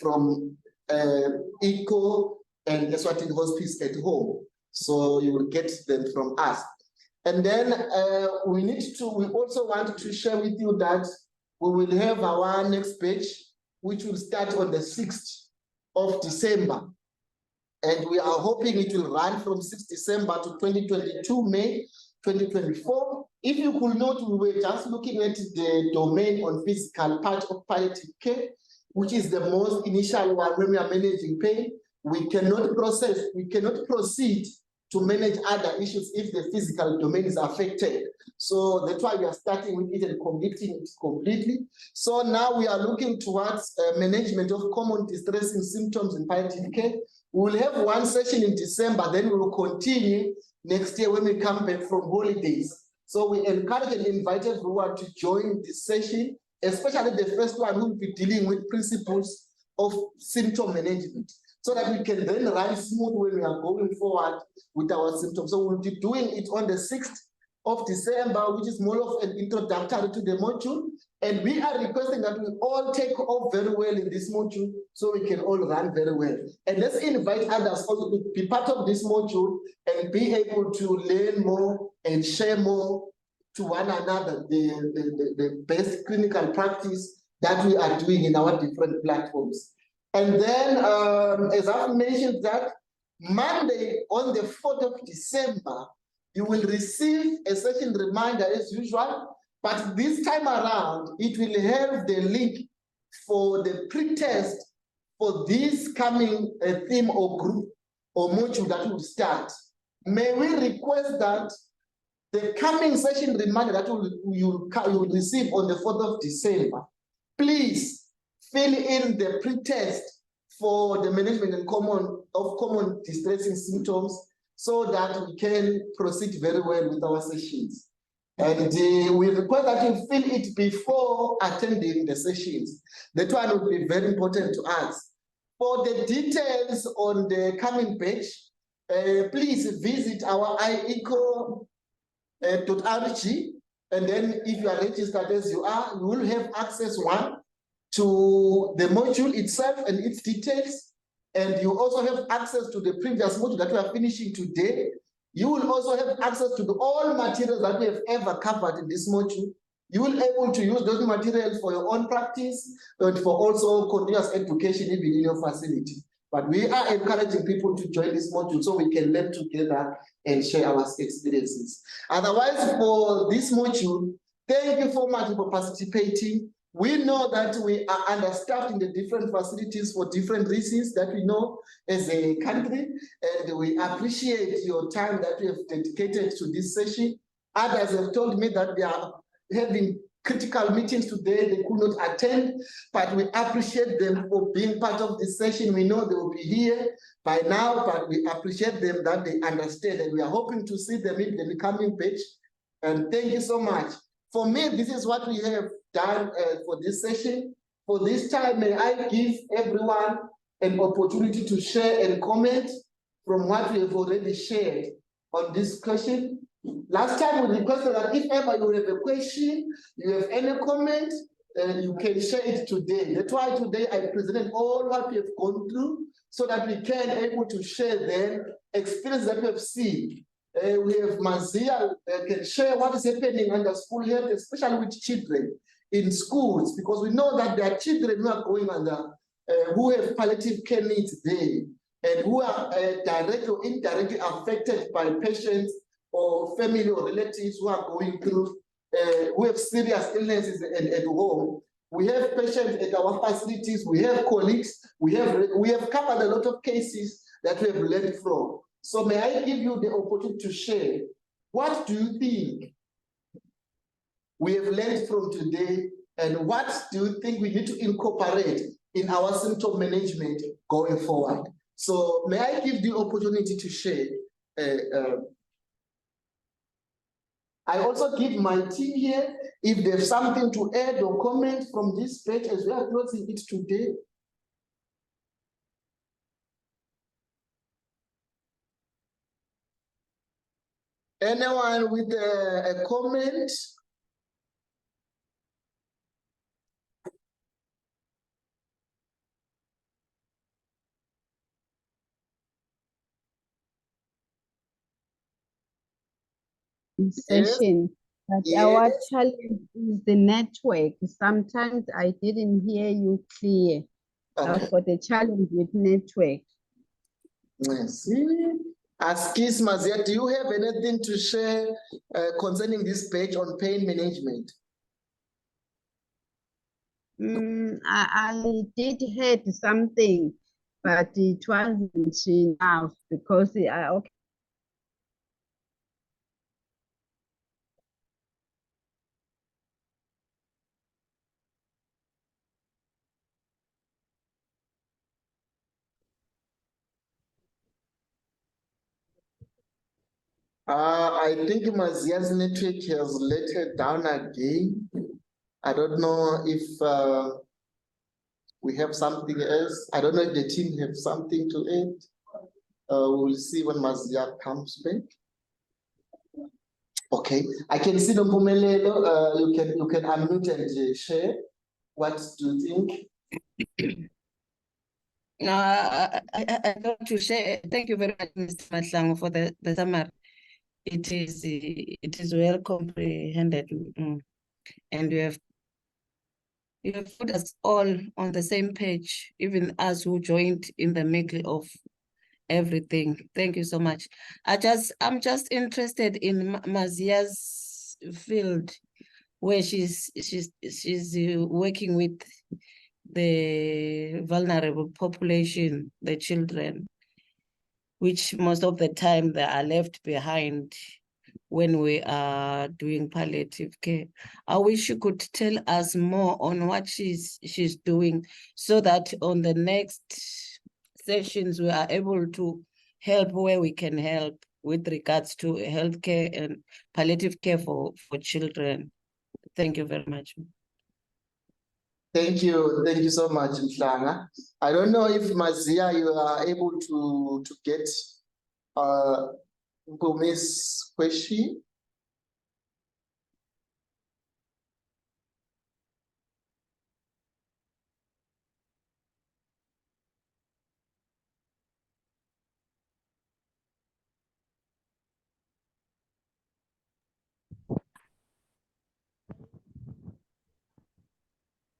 from ECHO and Eswatini Hospice at home. So you will get them from us. And then we also want to share with you that we will have our next batch, which will start on the 6th of December. And we are hoping it will run from 6th December to 2022, May 2024. If you could note, we were just looking at the domain on physical part of palliative care, which is the most initial one when we are managing pain. We cannot proceed to manage other issues if the physical domain is affected. So that's why we are starting with it and completing it completely. So now we are looking towards management of common distressing symptoms in palliative care. We will have one session in December, then we will continue next year when we come back from holidays. So we encourage and invite everyone to join this session, especially the first one who will be dealing with principles of symptom management, so that we can then run smooth when we are going forward with our symptoms. So we'll be doing it on the 6th of December, which is more of an introductory to the module. And we are requesting that we all take off very well in this module so we can all run very well. And let's invite others also to be part of this module and be able to learn more and share more to one another, the best clinical practice that we are doing in our different platforms. And then, as I've mentioned, that Monday on the 4th of December, you will receive a session reminder as usual, but this time around, it will have the link for the pre-test for this coming theme or group or module that will start. May we request that the coming session reminder that you will receive on the 4th of December, please fill in the pre-test for the management and common distressing symptoms so that we can proceed very well with our sessions. And we request that you fill it before attending the sessions. That one will be very important to us. For the details on the coming batch, please visit our ECHO.rg, and then if you are registered as you are, you will have access to the module itself and its details, and you also have access to the previous module that we are finishing today. You will also have access to all materials that we have ever covered in this module. You will be able to use those materials for your own practice and for also continuous education even in your facility. But we are encouraging people to join this module so we can learn together and share our experiences. Otherwise, for this module, thank you so much for participating. We know that we are understaffed in the different facilities for different reasons that we know as a country, and we appreciate your time that you have dedicated to this session. Others have told me that they are having critical meetings today, they could not attend, but we appreciate them for being part of this session. We know they will be here by now, but we appreciate them that they understand, and we are hoping to see them in the coming batch. And thank you so much. For me, this is what we have done for this session. For this time, may I give everyone an opportunity to share and comment from what we have already shared on this question. Last time we requested that if ever you have a question, you have any comment, you can share it today. That's why today I presented all what we have gone through so that we can able to share the experience that we have seen. We have Mazia can share what is happening under school health, especially with children in schools, because we know that there are children who are going under, who have palliative care needs there, and who are directly or indirectly affected by patients or family or relatives who are going through, who have serious illnesses at home. We have patients at our facilities, we have colleagues, we have covered a lot of cases that we have learned from. So may I give you the opportunity to share what do you think we have learned from today, and what do you think we need to incorporate in our symptom management going forward? So may I give the opportunity to share? I also give my team here, if there's something to add or comment from this page as we are closing it today. Anyone with a comment? Session. But Yes. our challenge is the network. Sometimes I didn't hear you clear. Okay. I've got a challenge with network. Yes. Askis Mazia, do you have anything to share concerning this page on pain management? I did hear something, but it wasn't enough because okay. I think Mazia's network has let her down again. I don't know if we have something else. I don't know if the team have something to add. We'll see when Mazia comes back. Okay, I can see the Mpumelelo. You can unmute and share. What do you think? No, I want to share. Thank you very much, Mr. Matlang, for the summary. It is well comprehended, and you have put us all on the same page, even us who joined in the middle of everything. Thank you so much. I'm just interested in Mazia's field, where she's working with the vulnerable population, the children, which most of the time they are left behind when we are doing palliative care. I wish you could tell us more on what she's doing, so that on the next sessions we are able to help where we can help with regards to healthcare and palliative care for children. Thank you very much. Thank you so much, Mhlanga. I don't know if Mazia, you are able to get Mpumi's question.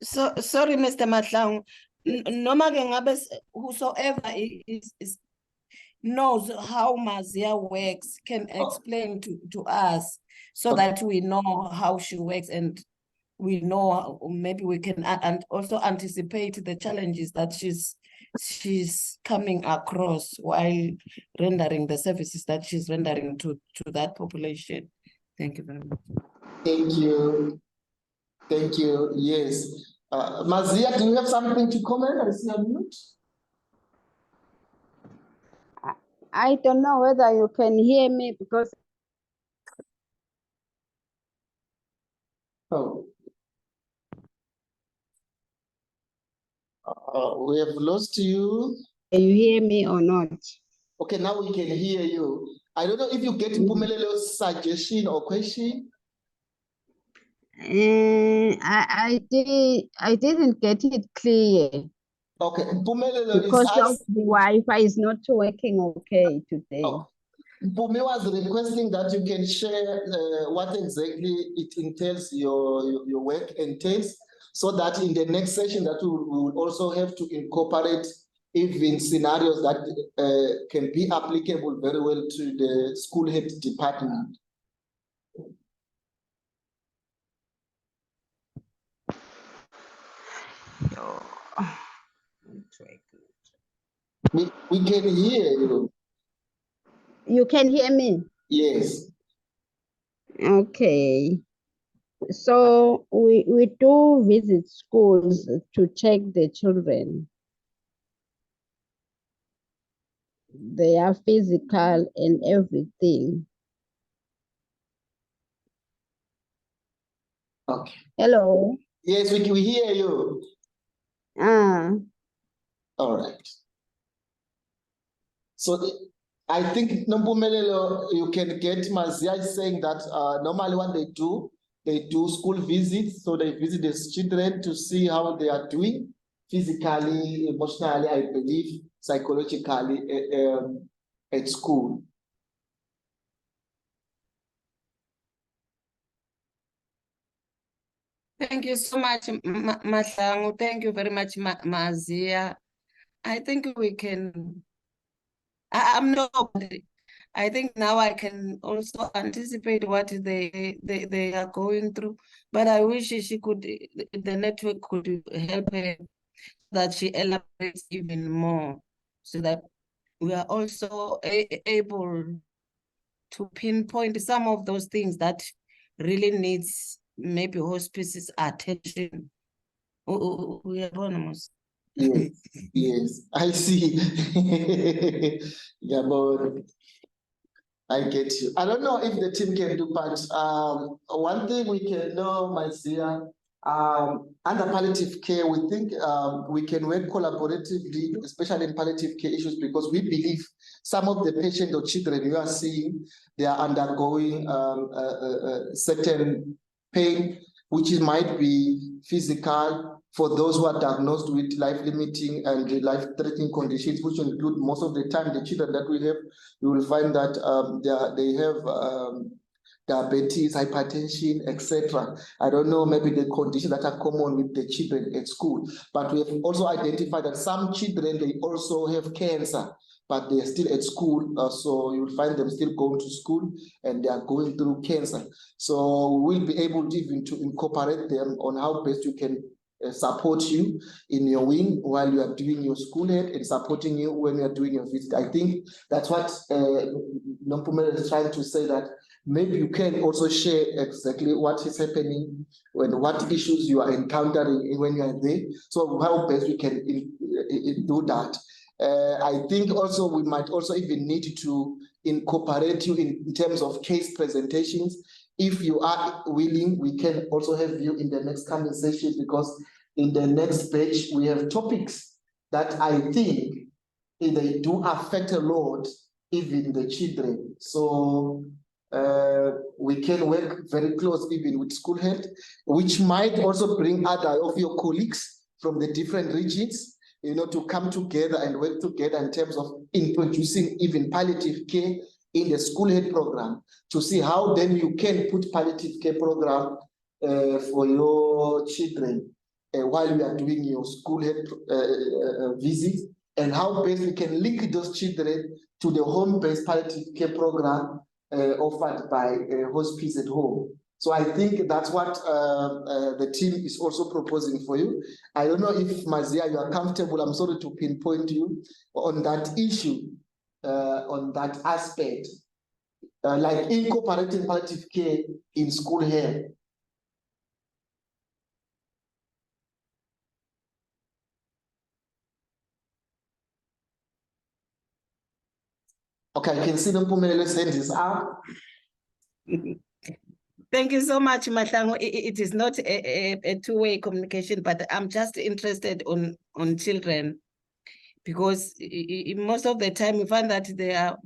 So sorry, Mr. Matlang. Noma ke ngabe whosoever is knows how Mazia works can explain to us, so that we know how she works, and we know maybe we can and also anticipate the challenges that she's coming across while rendering the services that she's rendering to that population. Thank you very much. Thank you. Thank you. Yes. Mazia, do you have something to comment? I see a mute. I don't know whether you can hear me because Oh. We have lost you. can you hear me or not? Okay, now we can hear you. I don't know if you get Mpumelele's suggestion or question. I didn't get it clear Okay, Mpumelelo because is of the Wi-Fi is not working okay today. Oh. Mpumi was requesting that you can share what exactly it entails, your work entails, so that in the next session that we will also have to incorporate even scenarios that can be applicable very well to the school head department. We can hear you. You can hear me? Yes. Okay. So we do visit schools to check the children, their physical and everything. Okay. Hello. Yes, we hear you. All right. So I think Nompumelelo, you can get Mazia is saying that normally what they do school visits. So they visit the children to see how they are doing physically, emotionally, I believe, psychologically at school. Thank you so much, Mahlangu. Thank you very much, Mazia. I think we can, I'm not, I think now I can also anticipate what they are going through, but I wish she could, the network could help her, that she elaborates even more, so that we are also able to pinpoint some of those things that really needs maybe hospice's attention. We are anonymous. Yes, yes, I see. Yeah, but I get you. I don't know if the team can do, but one thing we can know, Mazia, under palliative care, we think we can work collaboratively, especially in palliative care issues, because we believe some of the patients or children you are seeing, they are undergoing certain pain, which might be physical, for those who are diagnosed with life-limiting and life-threatening conditions, which include most of the time the children that we have, you will find that they have diabetes, hypertension, etc. I don't know, maybe the conditions that are common with the children at school. But we have also identified that some children, they also have cancer, but they are still at school. So you'll find them still going to school and they are going through cancer. So we'll be able to even to incorporate them on how best you can support you in your wing while you are doing your school head and supporting you when you are doing your visit. I think that's what Nompumelelo is trying to say, that maybe you can also share exactly what is happening when what issues you are encountering when you are there. So how best we can do that. I think also we might also even need to incorporate you in terms of case presentations. If you are willing, we can also have you in the next coming session, because in the next batch, we have topics that I think they do affect a lot, even the children. So we can work very close even with school health, which might also bring other of your colleagues from the different regions, to come together and work together in terms of introducing even palliative care in the school health program, to see how then you can put palliative care program for your children while you are doing your school health visit, and how best we can link those children to the home-based palliative care program offered by Hospice at Home. So I think that's what the team is also proposing for you. I don't know if, Mazia, you are comfortable. I'm sorry to pinpoint you on that issue, on that aspect, like incorporating palliative care in school health. Okay, I can see Nompumelelo hand is up. Thank you so much, Mahlangu. It is not a two-way communication, but I'm just interested on children, because most of the time we find that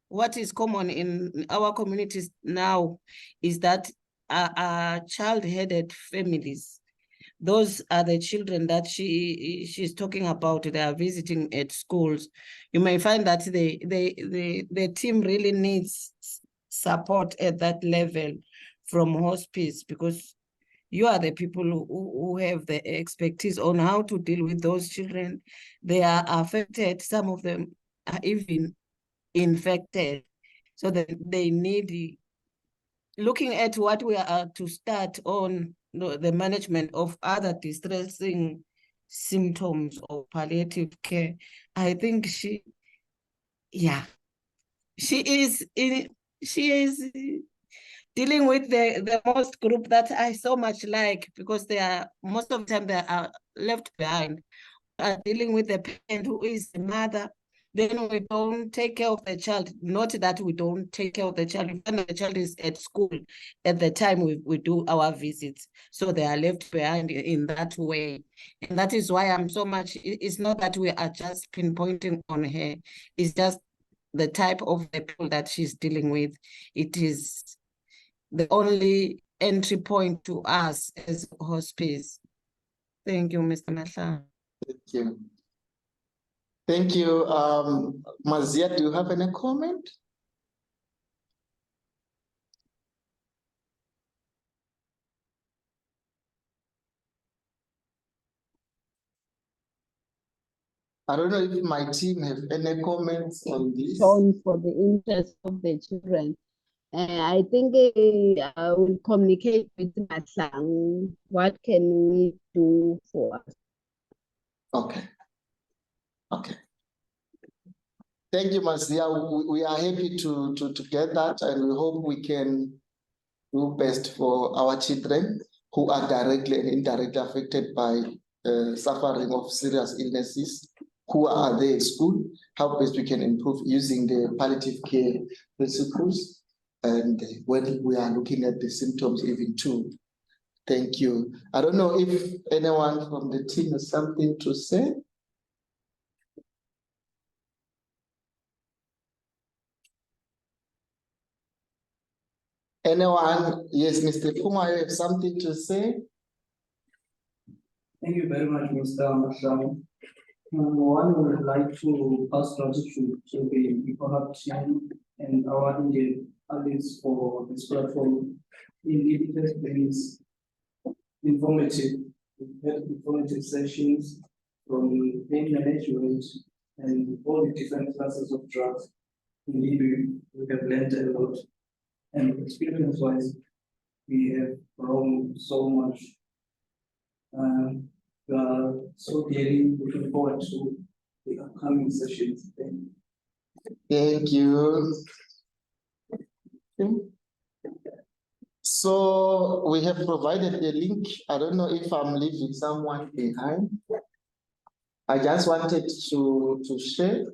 what is common in our communities now is that child-headed families. Those are the children that she's talking about. They are visiting at schools. You may find that the team really needs support at that level from Hospice, because you are the people who have the expertise on how to deal with those children. They are affected. Some of them are even infected. So that they need, looking at what we are to start on, the management of other distressing symptoms of palliative care. I think she is dealing with the most group that I so much like, because they are, most of the time they are left behind, dealing with the parent who is the mother. Then we don't take care of the child. Not that we don't take care of the child. When the child is at school, at the time we do our visits. So they are left behind in that way. And that is why I'm so much, it's not that we are just pinpointing on her. It's just the type of the people that she's dealing with. It is the only entry point to us as hospice. Thank you, Mr. Mahlang. Thank you. Thank you. Mazia, do you have any comment? I don't know if my team have any comments on this. Shown for the interest of the children. I think I will communicate with Mahlang. What can we do for us? Okay. Okay. Thank you, Mazia. We are happy to get that, and we hope we can do best for our children who are directly and indirectly affected by suffering of serious illnesses, who are there at school, how best we can improve using the palliative care principles, and when we are looking at the symptoms even too. Thank you. I don't know if anyone from the team has something to say. Anyone? Yes, Mr. Puma, you have something to say? Thank you very much, Mr. Mahlang. One would like to pass gratitude to the ECHO-Hub team and our Indian allies for this platform. Indeed, it has been informative. We had informative sessions from pain management and all the different classes of drugs. Indeed, we have learned a lot. And experience-wise, we have grown so much. We are so dearly looking forward to the upcoming sessions. Thank you. So we have provided the link. I don't know if I'm leaving someone behind. I just wanted to share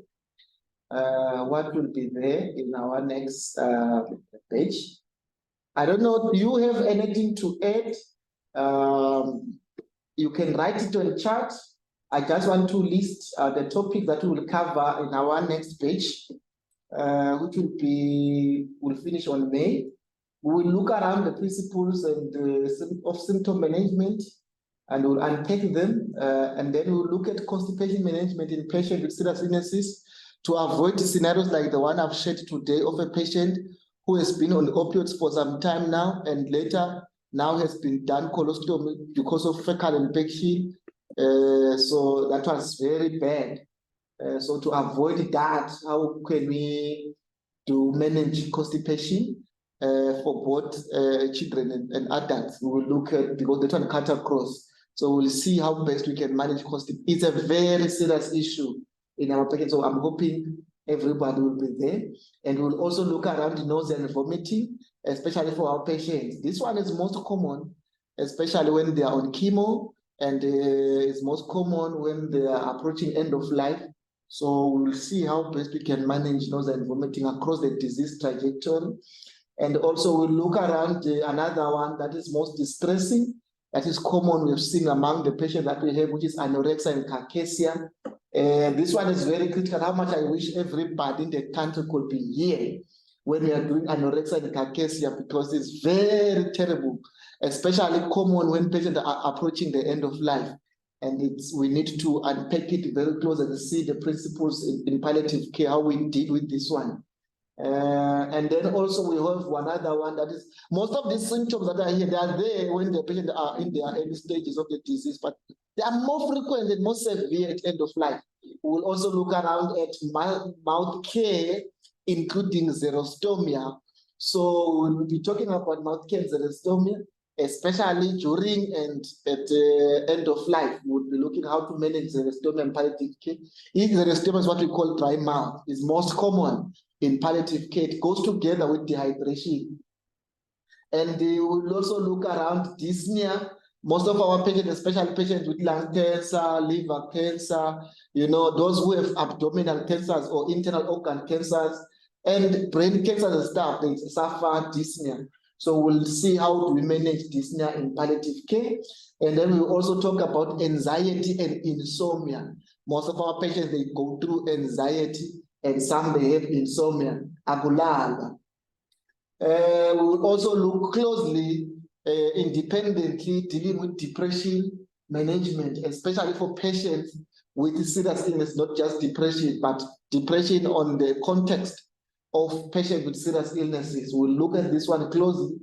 what will be there in our next page. I don't know, do you have anything to add? You can write it on the chat. I just want to list the topic that we will cover in our next page, which will finish on May. We will look around the principles and of symptom management, and we'll unpack them, and then we'll look at constipation management in patients with serious illnesses to avoid scenarios like the one I've shared today of a patient who has been on opioids for some time now, and later now has been done colostomy because of fecal infection. So that was very bad. So to avoid that, how can we manage constipation for both children and adults? We will look at, because they can cut across. So we'll see how best we can manage constipation. It's a very serious issue in our package. So I'm hoping everybody will be there. And we'll also look around nausea and vomiting, especially for our patients. This one is most common, especially when they are on chemo, and it's most common when they are approaching end of life. So we'll see how best we can manage nausea and vomiting across the disease trajectory. And also we'll look around another one that is most distressing, that is common we've seen among the patients that we have, which is anorexia and cachexia. This one is very critical. How much I wish everybody in the country could be here when we are doing anorexia and cachexia, because it's very terrible, especially common when patients are approaching the end of life. And we need to unpack it very close and see the principles in palliative care, how we deal with this one. And then also we have one other one, that is, most of these symptoms that are here, they are there when the patients are in their early stages of the disease, but they are more frequent and more severe at end of life. We will also look around at mouth care, including xerostomia. So we'll be talking about mouth care and xerostomia, especially during and at the end of life. We'll be looking how to manage xerostomia and palliative care. Xerostomia is what we call dry mouth. It's most common in palliative care. It goes together with dehydration. And we will also look around dyspnea. Most of our patients, especially patients with lung cancer, liver cancer, you know, those who have abdominal cancers or internal organ cancers and brain cancers and stuff, they suffer dyspnea. So we'll see how do we manage dyspnea in palliative care. And then we'll also talk about anxiety and insomnia. Most of our patients, they go through anxiety and some they have insomnia. Akulala. We will also look closely, independently, dealing with depression management, especially for patients with serious illness, not just depression, but depression on the context of patients with serious illnesses. We'll look at this one closely.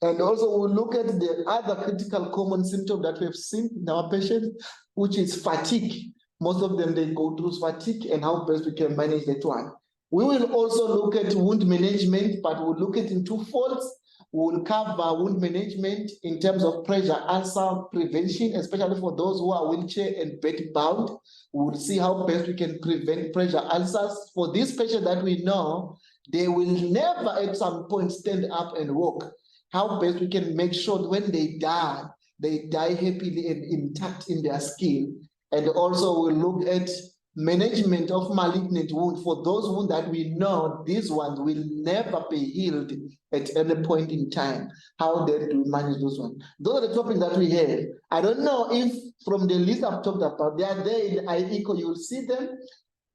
And also we'll look at the other critical common symptom that we have seen in our patients, which is fatigue. Most of them, they go through fatigue and how best we can manage that one. We will also look at wound management, but we'll look at in two folds. We'll cover wound management in terms of pressure ulcer prevention, especially for those who are wheelchair and bed-bound. We'll see how best we can prevent pressure ulcers. For these patients that we know, they will never at some point stand up and walk. How best we can make sure that when they die happily and intact in their skin. And also we'll look at management of malignant wound. For those wounds that we know, these ones will never be healed at any point in time. How then do we manage those ones? Those are the topics that we have. I don't know if from the list I've talked about, they are there in ECHO, you'll see them.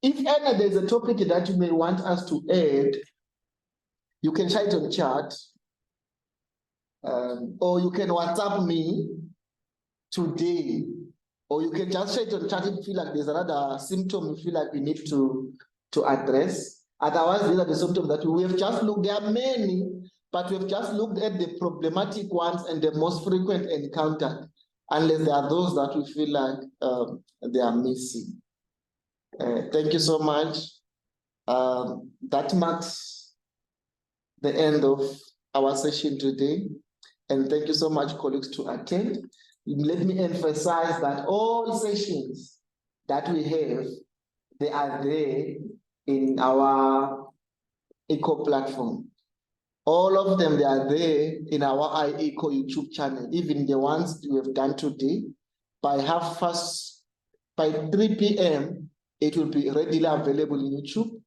If any, there's a topic that you may want us to add, you can share it on chat. Or you can WhatsApp me today, or you can just share it on chat if you feel like there's another symptom you feel like we need to address. Otherwise, these are the symptoms that we have just looked. There are many, but we've just looked at the problematic ones and the most frequent encountered, unless there are those that we feel like they are missing. Thank you so much. That marks the end of our session today. And thank you so much, colleagues, to attend. Let me emphasize that all sessions that we have, they are there in our ECHO platform. All of them, they are there in our ECHO YouTube channel, even the ones we have done today. By 3 p.m., it will be readily available in YouTube.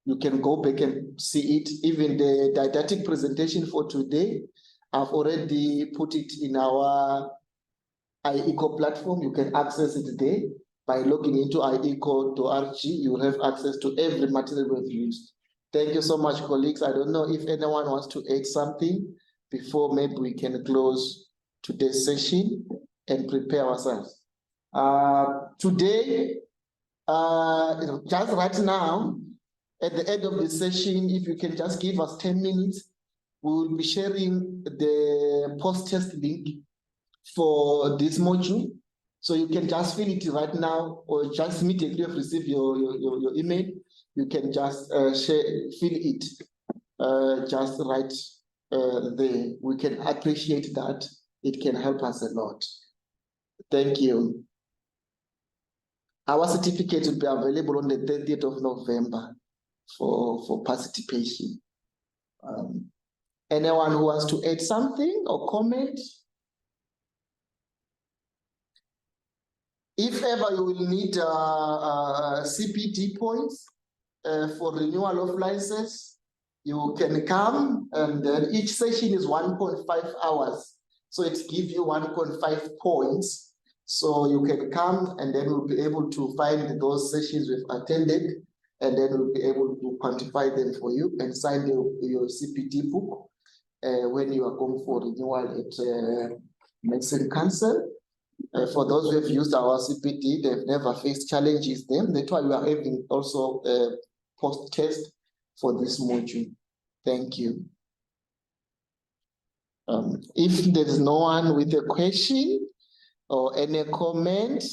You can go back and see it. Even the didactic presentation for today, I've already put it in our ECHO platform. You can access it there. By logging into ieco.org, you will have access to every material we've used. Thank you so much, colleagues. I don't know if anyone wants to add something before maybe we can close today's session and prepare ourselves. Today, just right now, at the end of the session, if you can just give us 10 minutes, we will be sharing the post-test link for this module. So you can just fill it right now, or just immediately you've received your email, you can just fill it, just right there. We can appreciate that. It can help us a lot. Thank you. Our certificate will be available on the 30th of November for participation. Anyone who wants to add something or comment? If ever you will need CPD points for renewal of license, you can come, and then each session is 1.5 hours. So it gives you 1.5 points. So you can come, and then we'll be able to find those sessions we've attended, and then we'll be able to quantify them for you and sign your CPD book when you are going for renewal at Medicine Council. For those who have used our CPD, they've never faced challenges then. That's why we are having also a post-test for this module. Thank you. If there is no one with a question or any comment,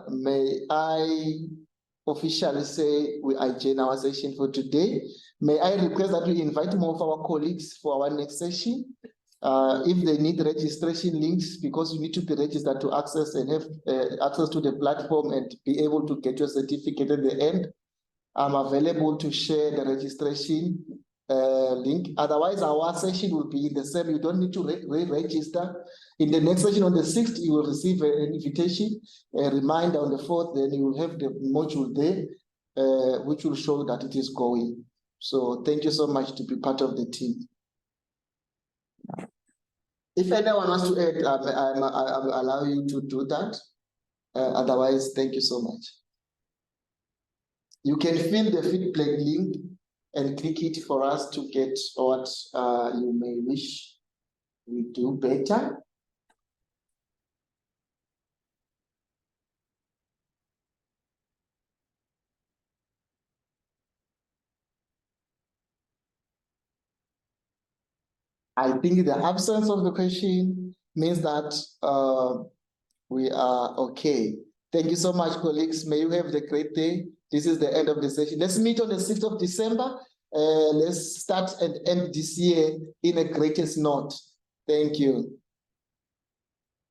may I officially say we adjourn our session for today. May I request that we invite more of our colleagues for our next session. If they need registration links, because you need to be registered to access and have access to the platform and be able to get your certificate at the end, I'm available to share the registration link. Otherwise, our session will be in the same. You don't need to re-register. In the next session on the 6th, you will receive an invitation, a reminder on the 4th, then you will have the module there, which will show that it is going. So thank you so much to be part of the team. If anyone wants to add, I'll allow you to do that. Otherwise, thank you so much. You can fill the feedback link and click it for us to get what you may wish we do better. I think the absence of the question means that we are okay. Thank you so much, colleagues. May you have the great day. This is the end of the session. Let's meet on the 6th of December. Let's start and end this year in a greatest note. Thank you.